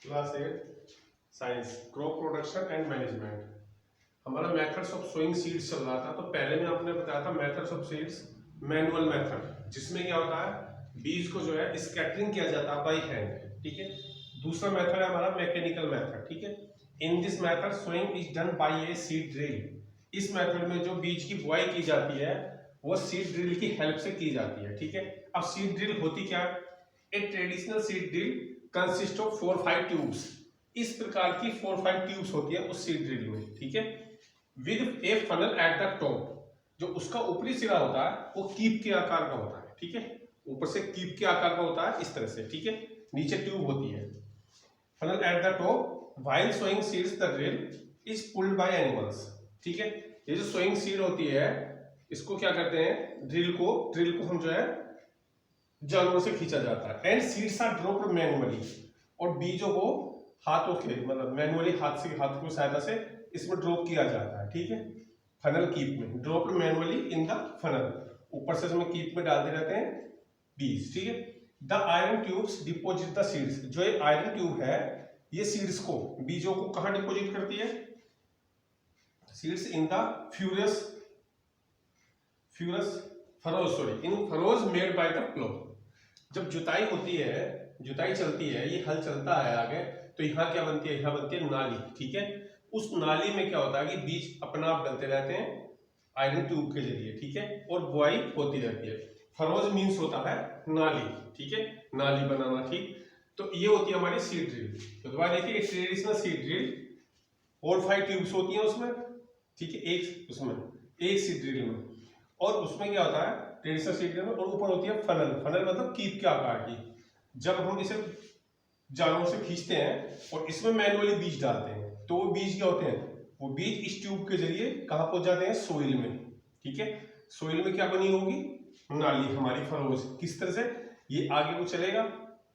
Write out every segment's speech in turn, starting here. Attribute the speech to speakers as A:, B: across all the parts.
A: Class 8 science crop production and management. हमारा methods of sowing seeds चल रहा था। तो पहले में आपने बताया था methods of seeds manual method, जिसमें क्या होता है बीज को जो है स्कैटरिंग किया जाता है बाई हैंड। ठीक है। दूसरा मेथड है हमारा मैकेनिकल मेथड। ठीक है। In this method sowing is done by a seed drill. इस मेथड में जो बीज की बुआई की जाती है वो सीड ड्रिल की हेल्प से की जाती है। ठीक है। अब सीड ड्रिल होती क्या है? ए traditional seed drill consist of 4-5 tubes. इस प्रकार की 4-5 ट्यूब्स होती है उस सीड ड्रिल में। ठीक है। With A funnel at the top. जो उसका ऊपरी सिरा होता है वो कीप के आकार का होता है। ठीक है। ऊपर से कीप के आकार का होता है इस तरह से। ठीक है। नीचे ट्यूब होती है, funnel at the top. While sowing seeds the drill is pulled by animals. ठीक है। ये जो सोइंग सीड होती है इसको क्या करते हैं, ड्रिल को हम जो है जानवरों से खींचा जाता है। And seeds are dropped manually. और बीजों को हाथों के मतलब मैनुअली हाथ की सहायता से इसमें ड्रॉप किया जाता है। ठीक है। फनल कीप में dropped manually in the funnel. ऊपर से इसमें कीप में डालते रहते हैं बीज। ठीक है। The iron tubes deposit the seeds. जो ये आयरन ट्यूब है ये सीड्स को, बीजों को कहां डिपोजिट करती है? Seeds in the furrows in furrows made by the plough. जब जुताई होती है, जुताई चलती है, ये हल चलता है आगे, तो यहाँ क्या बनती है? यहाँ बनती है नाली। ठीक है। उस नाली में क्या होता है कि बीज अपना आप डलते रहते हैं आयरन ट्यूब के जरिए। ठीक है। और बुआई होती रहती है। फरोज मीन्स होता है नाली। ठीक है। नाली बनाना। ठीक। तो ये होती है हमारी सीड ड्रिल। तो दोबारा देखिए, ट्रेडिशनल सीड ड्रिल 4-5 ट्यूब्स होती हैं उसमें। ठीक है। एक सीड ड्रिल में, और उसमें क्या होता है ट्रेडिशनल सीड ड्रिल में, और ऊपर होती है फनल। फनल मतलब कीप के आकार की। जब हम इसे जानवरों से खींचते हैं और इसमें मैनुअली बीज डालते हैं तो वो बीज क्या होते हैं? वो बीज इस ट्यूब के जरिए कहां पहुंच जाते हैं? सोइल में। ठीक है। सोइल में क्या बनी होगी? नाली हमारी फरोज। किस तरह से? ये आगे को चलेगा।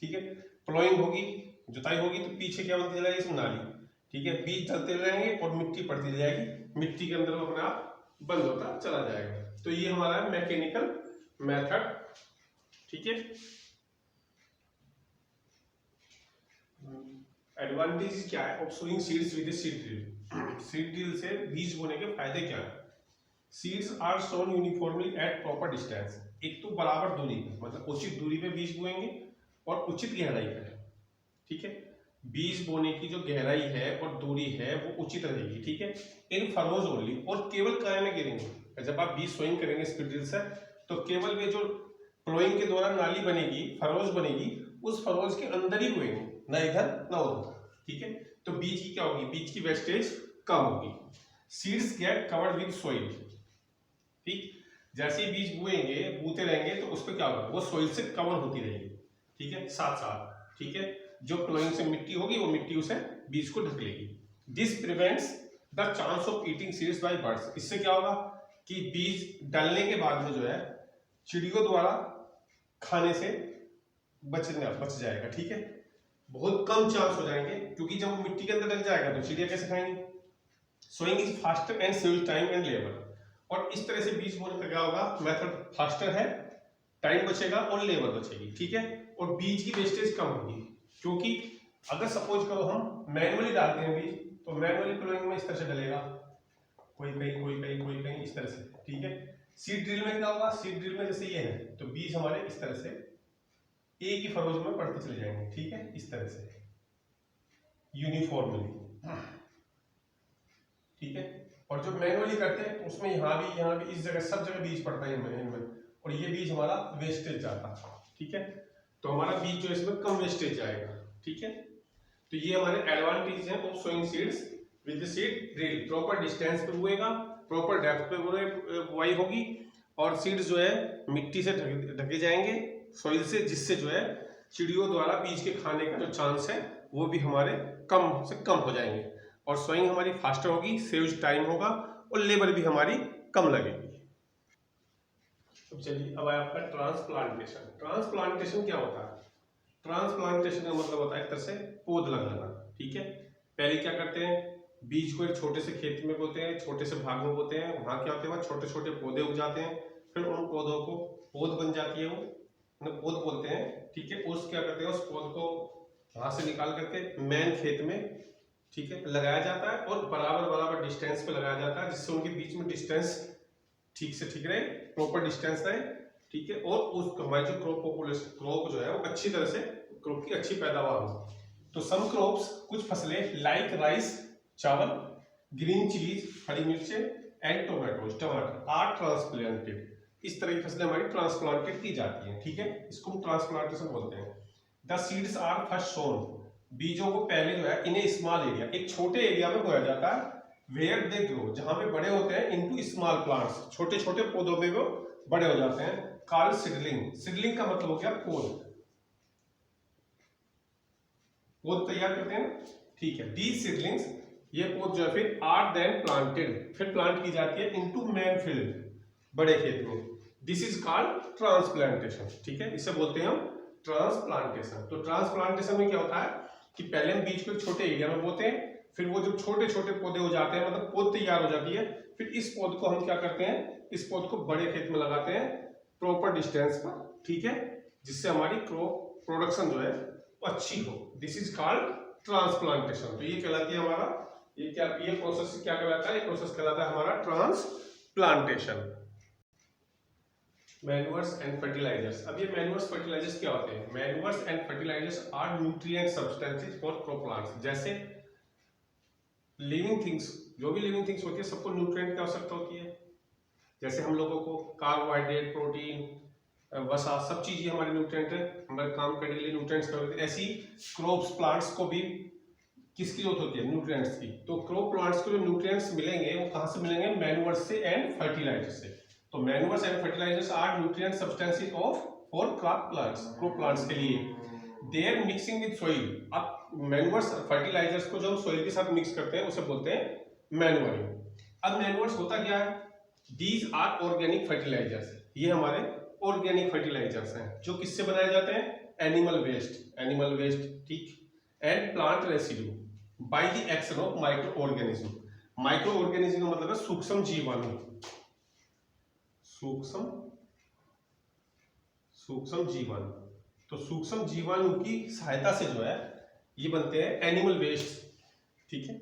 A: ठीक है। प्लोइंग होगी, जुताई होगी, तो पीछे क्या बनती जाएगी? इसमें नाली। ठीक है। बीज चलते रहेंगे और मिट्टी पड़ती जाएगी, मिट्टी के अंदर वो अपने आप बंद होता चला जाएगा। तो ये हमारा मैकेनिकल मेथड। ठीक है। एडवांटेज क्या है of sowing seeds with seed drill? Seed drill से बीज बोने के फायदे क्या है? Seeds are sown uniformly at proper distance. एक तो बराबर दूरी पे, मतलब उचित दूरी पे बीज बोएंगे और उचित गहराई पे। ठीक है। बीज बोने की जो गहराई है और दूरी है वो उचित रहेगी। ठीक है। इन फरोज ओनली, और केवल काय में गिरेंगे। जब आप बीज सोइंग करेंगे सीड ड्रिल से तो केवल वे जो प्लोइंग के दौरान नाली बनेगी, फरोज बनेगी, उस फरोज के अंदर ही बोएंगे, ना इधर ना उधर। ठीक है। तो बीज की क्या होगी? बीज की वेस्टेज कम होगी। Seeds get covered with soil. ठीक। जैसे ही बीज बूते रहेंगे तो उस पर क्या होगा? वो सोइल से कवर होती रहेगी। ठीक है। साथ साथ। ठीक है। जो प्लोइंग से मिट्टी होगी वो मिट्टी उसे बीज को ढक लेगी। This prevents the chance of eating seeds bye birds. इससे क्या होगा कि बीज डालने के बाद में जो है चिड़ियों द्वारा खाने से बच जाएगा। ठीक है। बहुत कम चांस हो जाएंगे, क्योंकि जब वो मिट्टी के अंदर लग जाएगा तो चिड़िया कैसे खाएंगी? Sowing is faster and save time and labour. और इस तरह से बीज बोने का क्या होगा? मेथड फास्टर है, टाइम बचेगा और लेबर बचेगी। ठीक है। और बीज की वेस्टेज कम होगी, क्योंकि अगर सपोज करो हम मैनुअली डालते हैं बीज, तो मैनुअली प्लोइंग में इस तरह से डलेगा, कोई कहीं कोई कहीं कोई कहीं, इस तरह से। ठीक है। सीड ड्रिल में क्या होगा? सीड ड्रिल में जैसे ये है तो बीज हमारे इस तरह से एक ही फरोज में पड़ते चले जाएंगे। ठीक है। इस तरह से यूनिफॉर्मली। ठीक है। और जो मैनुअली करते हैं उसमें यहाँ भी इस जगह सब जगह बीज पड़ता है इनमें, और ये बीज हमारा वेस्टेज जाता है। ठीक है। तो हमारा बीज जो इसमें कम वेस्टेज जाएगा। ठीक है। तो ये हमारे एडवांटेज हैं of sowing seeds with seed drill. Proper distance पे बोएगा, प्रॉपर डेप्थ पे बुआई होगी, और सीड्स जो है मिट्टी से ढके जाएंगे सॉइल से, जिससे जो है चिड़ियों द्वारा बीज के खाने का जो चांस है वो भी हमारे कम से कम हो जाएंगे, और सोइंग हमारी फास्टर होगी, सेव्स टाइम होगा, और लेबर भी हमारी कम लगेगी। तो चलिए अब आया आपका ट्रांसप्लांटेशन। ट्रांसप्लांटेशन क्या होता है? ट्रांसप्लांटेशन का मतलब होता है एक तरह से पौध लगाना। ठीक है। पहले क्या करते हैं, बीज को एक छोटे से खेत में बोते हैं, छोटे से भाग में बोते हैं, वहां क्या होते हैं, वहां छोटे छोटे पौधे उग जाते हैं, फिर उन पौधों को पौध बन जाती है, वो उन्हें पौध बोलते हैं। ठीक है। उस क्या करते हैं, उस पौध को वहां से निकाल करके मेन खेत में, ठीक है, लगाया जाता है और बराबर बराबर डिस्टेंस पे लगाया जाता है, जिससे उनके बीच में डिस्टेंस ठीक से ठीक रहे, प्रॉपर डिस्टेंस रहे, ठीक है, और उस हमारी जो क्रॉप पॉपुलेशन, क्रॉप जो है वो अच्छी तरह से, क्रॉप की अच्छी पैदावार हो। तो सम क्रॉप्स, कुछ फसलें लाइक राइस, चावल, ग्रीन चिलीज, हरी मिर्चें, एंड टोमेटोज, टमाटर आर ट्रांसप्लांटेड। इस तरह की फसलें हमारी ट्रांसप्लांटेड की जाती हैं, ठीक है, इसको हम ट्रांसप्लांटेशन बोलते हैं। द सीड्स आर फर्स्ट सोन, बीजों को पहले जो है इन स्मॉल एरिया, एक छोटे एरिया में बोया जाता है, वेयर दे ग्रो, जहां पे बड़े होते हैं, इनटू स्मॉल प्लांट्स, छोटे छोटे पौधों में वो बड़े हो जाते हैं, कॉल्ड सीडलिंग। सीडलिंग का मतलब हो गया पौध, पौध तैयार करते हैं, ठीक है। दी सीडलिंग्स, ये पौध जो है फिर आर देन प्लांटेड, फिर प्लांट की जाती है इनटू मैन फील्ड, बड़े खेत में। दिस इज कॉल्ड ट्रांसप्लांटेशन, ठीक है, इसे बोलते हैं हम ट्रांसप्लांटेशन। तो ट्रांसप्लांटेशन में क्या होता है कि पहले हम बीज को एक छोटे एरिया में बोते हैं, फिर वो जब छोटे छोटे पौधे हो जाते हैं, मतलब पौध तैयार हो जाती है, फिर इस पौध को हम क्या करते हैं, इस पौध को बड़े खेत में लगाते हैं प्रॉपर डिस्टेंस पर, ठीक है, जिससे हमारी क्रॉप प्रोडक्शन जो है वो अच्छी हो। This is called transplantation. तो ये कहलाती है हमारा, ये क्या, ये प्रोसेस क्या कहलाता है, ये प्रोसेस कहलाता है हमारा ट्रांसप्लांटेशन। मैन्युअर्स and fertilisers. अब ये मैन्युअर्स फर्टिलाइजर्स क्या होते हैं? Manures and fertilisers are nutrient substances for crop plants. जैसे लिविंग थिंग्स, जो भी लिविंग थिंग्स होती है सबको न्यूट्रिएंट की आवश्यकता होती है। जैसे हम लोगों को कार्बोहाइड्रेट, प्रोटीन, वसा, सब चीजें हमारे न्यूट्रिएंट है, हमारे काम करने के लिए न्यूट्रिएंट्स करते हैं। ऐसी क्रॉप्स, प्लांट्स को भी किसकी जरूरत होती है? न्यूट्रिएंट्स की। तो क्रॉप प्लांट्स को जो न्यूट्रिएंट्स मिलेंगे वो कहां से मिलेंगे? मैन्युअर्स से एंड फर्टिलाइजर से। तो manures and fertilisers are nutrient substances of for crop plants के लिए। Their mixing with soil. अब मैन्युअर्स फर्टिलाइजर्स को जो हम सॉइल के साथ मिक्स करते हैं उसे बोलते हैं मैन्युअरिंग। अब मैन्युअर्स होता क्या है? These are organic fertilisers. ये हमारे ऑर्गेनिक फर्टिलाइजर्स हैं जो किससे बनाए जाते हैं? एनिमल वेस्ट, ठीक, and plant residue by the action of micro organism. Micro organism का मतलब है सूक्ष्म जीवाणु, सूक्ष्म जीवाणु। तो सूक्ष्म जीवाणु की सहायता से जो है ये बनते हैं एनिमल वेस्ट, ठीक है,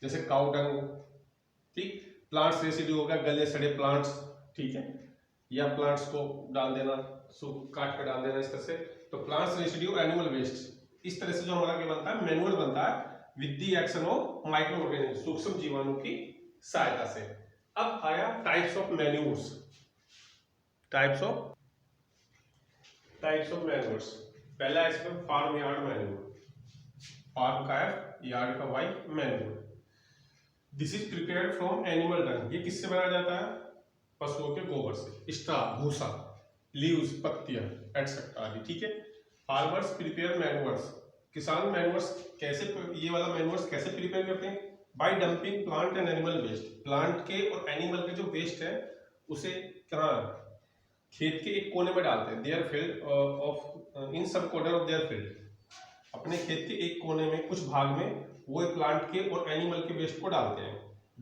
A: जैसे काउ डंग, ठीक, प्लांट्स रेसिड्यू हो गया, गले सड़े प्लांट्स, ठीक है, या प्लांट्स को डाल देना, काट कर डाल देना इस तरह से। तो प्लांट्स रेसिड्यू, एनिमल वेस्ट, इस तरह से जो हमारा क्या बनता है? मैन्युअर बनता है with the action of micro organism, सूक्ष्म जीवाणु की सहायता से। अब आया types of manures. Types of manures. पहला है इसमें फार्म यार्ड मैन्यूर। फार्म का है, यार्ड का Y, manure. This is prepared from animal dung. ये किससे बनाया जाता है? पशुओं के गोबर से। स्ट्रा, भूसा, लीव्स, पत्तियां, एटसेट्रा आदि, ठीक है। Farmers prepare मैन्युअर्स। किसान मैन्युअर्स कैसे, ये वाला मैन्युअर्स कैसे प्रिपेयर करते हैं? By dumping plant and animal waste. Plant के और एनिमल के जो वेस्ट है उसे कहाँ? खेत के एक कोने में डालते हैं। देयर फील्ड ऑफ, इन सब कॉर्नर ऑफ देयर फील्ड। अपने खेत के एक कोने में, कुछ भाग में वो प्लांट के और एनिमल के वेस्ट को डालते हैं।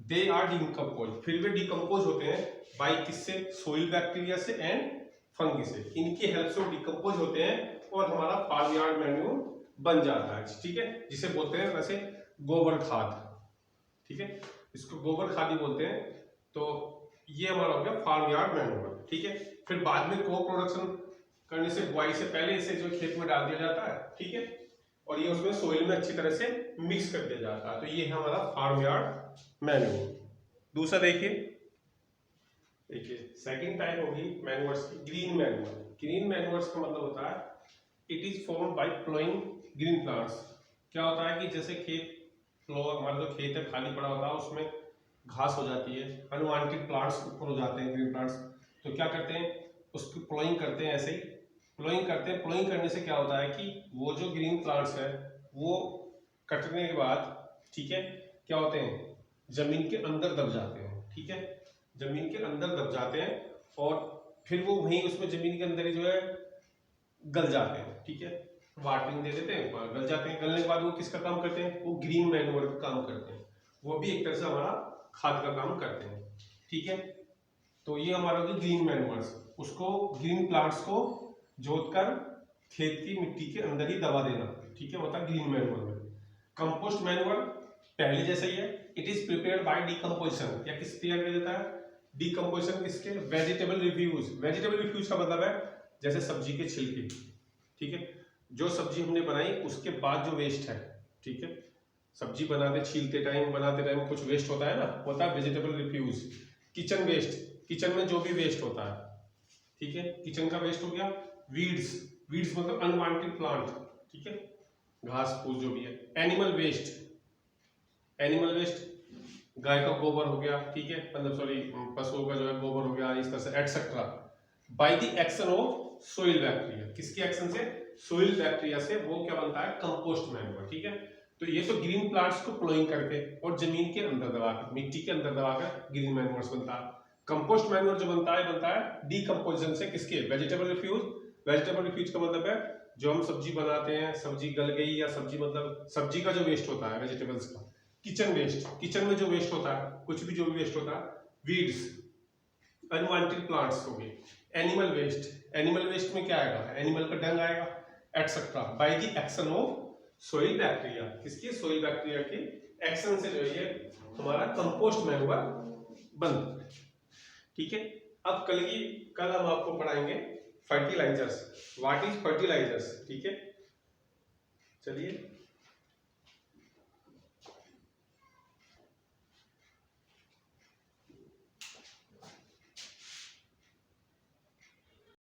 A: दे आर डिकम्पोज, फिर वे डिकम्पोज होते हैं बाय किससे? सोइल बैक्टीरिया से एंड फंगी से। इनकी हेल्प से वो डिकम्पोज होते हैं और हमारा फार्म यार्ड मैन्यूर बन जाता है, ठीक है, जिसे बोलते हैं वैसे गोबर खाद, ठीक है, इसको गोबर खाद ही बोलते हैं। तो ये हमारा हो गया फार्म यार्ड मैन्यूर, ठीक है। फिर बाद में क्रॉप प्रोडक्शन करने से, बुआई से पहले इसे जो खेत में डाल दिया जाता है, ठीक है, और ये उसमें सोइल में अच्छी तरह से मिक्स कर दिया जाता है। तो ये है हमारा फार्म यार्ड मैन्यूर। दूसरा देखिए सेकंड टाइप होगी मैन्यूर्स की, ग्रीन मैन्यूर। ग्रीन मैन्यूर्स का मतलब होता है it is formed by ploughing green plants. क्या होता है कि जैसे खेत फ्लो, हमारा जो खेत है खाली पड़ा होता है, उसमें घास हो जाती है, अनवांटेड प्लांट्स ऊपर हो जाते हैं, ग्रीन प्लांट्स। तो क्या करते हैं? उसकी प्लोइंग करते हैं, ऐसे ही प्लोइंग करते हैं। प्लोइंग करने से क्या होता है कि वो जो ग्रीन प्लांट्स है वो कटने के बाद, ठीक है, क्या होते हैं? जमीन के अंदर दब जाते हैं, ठीक है, जमीन के अंदर दब जाते हैं और फिर वो वहीं उसमें जमीन के अंदर ही जो है गल जाते हैं, ठीक है, वाटरिंग दे देते हैं, गल जाते हैं। गलने के बाद वो किसका काम करते हैं? वो ग्रीन मैन्योर का काम करते हैं। वो भी एक तरह से हमारा खाद का काम करते हैं, ठीक है। तो ये हमारा जो ग्रीन मैन्योर्स, उसको ग्रीन प्लांट्स को जोत कर खेत की मिट्टी के अंदर ही दबा देना, ठीक है, होता है ग्रीन मैन्योर में। कंपोस्ट मैन्योर पहले जैसा ही है, it is prepared by decomposition, या किस तैयार किया जाता है, डिकम्पोजिशन किसके, वेजिटेबल रिफ्यूज। वेजिटेबल रिफ्यूज का मतलब है जैसे सब्जी के छिलके, ठीक है, जो सब्जी हमने बनाई उसके बाद जो वेस्ट है, ठीक है, सब्जी बनाते छीलते टाइम बनाते टाइम कुछ वेस्ट होता है ना, होता है vegetable refuse. Kitchen waste, kitchen में जो भी वेस्ट होता है, ठीक है, किचन का वेस्ट हो गया। वीड्स, वीड्स मतलब अनवांटेड प्लांट, ठीक है, घास फूस जो भी है। एनिमल वेस्ट, एनिमल वेस्ट गाय का गोबर हो गया, ठीक है, मतलब सॉरी पशुओं का जो है गोबर हो गया, इस तरह से etcetera. By the action of soil bacteria, किसके एक्शन से, सोइल बैक्टीरिया से वो क्या बनता है, कंपोस्ट मैन्योर, ठीक है। तो ये तो ग्रीन प्लांट्स को प्लोइंग करके और जमीन के अंदर दबाकर, मिट्टी के अंदर दबाकर ग्रीन मैन्योर्स बनता है। कंपोस्ट मैन्योर जो बनता है डीकंपोजिशन से, किसके, वेजिटेबल रिफ्यूज। वेजिटेबल रिफ्यूज का मतलब है जो हम सब्जी बनाते हैं, सब्जी गल गई या सब्जी मतलब सब्जी का जो वेस्ट होता है वेजिटेबल्स का। किचन वेस्ट, किचन में जो वेस्ट होता है, कुछ भी जो भी वेस्ट होता है। वीड्स, अनवांटेड प्लांट्स हो गए। एनिमल वेस्ट, एनिमल वेस्ट में क्या आएगा, एनिमल का डंग आएगा, etcetera. By the action of soil bacteria, किसकी, सोइल बैक्टीरिया के एक्शन से जो है हमारा कंपोस्ट मैन्योर बनता है, ठीक है। अब कल हम आपको पढ़ाएंगे फर्टिलाइजर्स, व्हाट इज फर्टिलाइजर्स, ठीक है। चलिए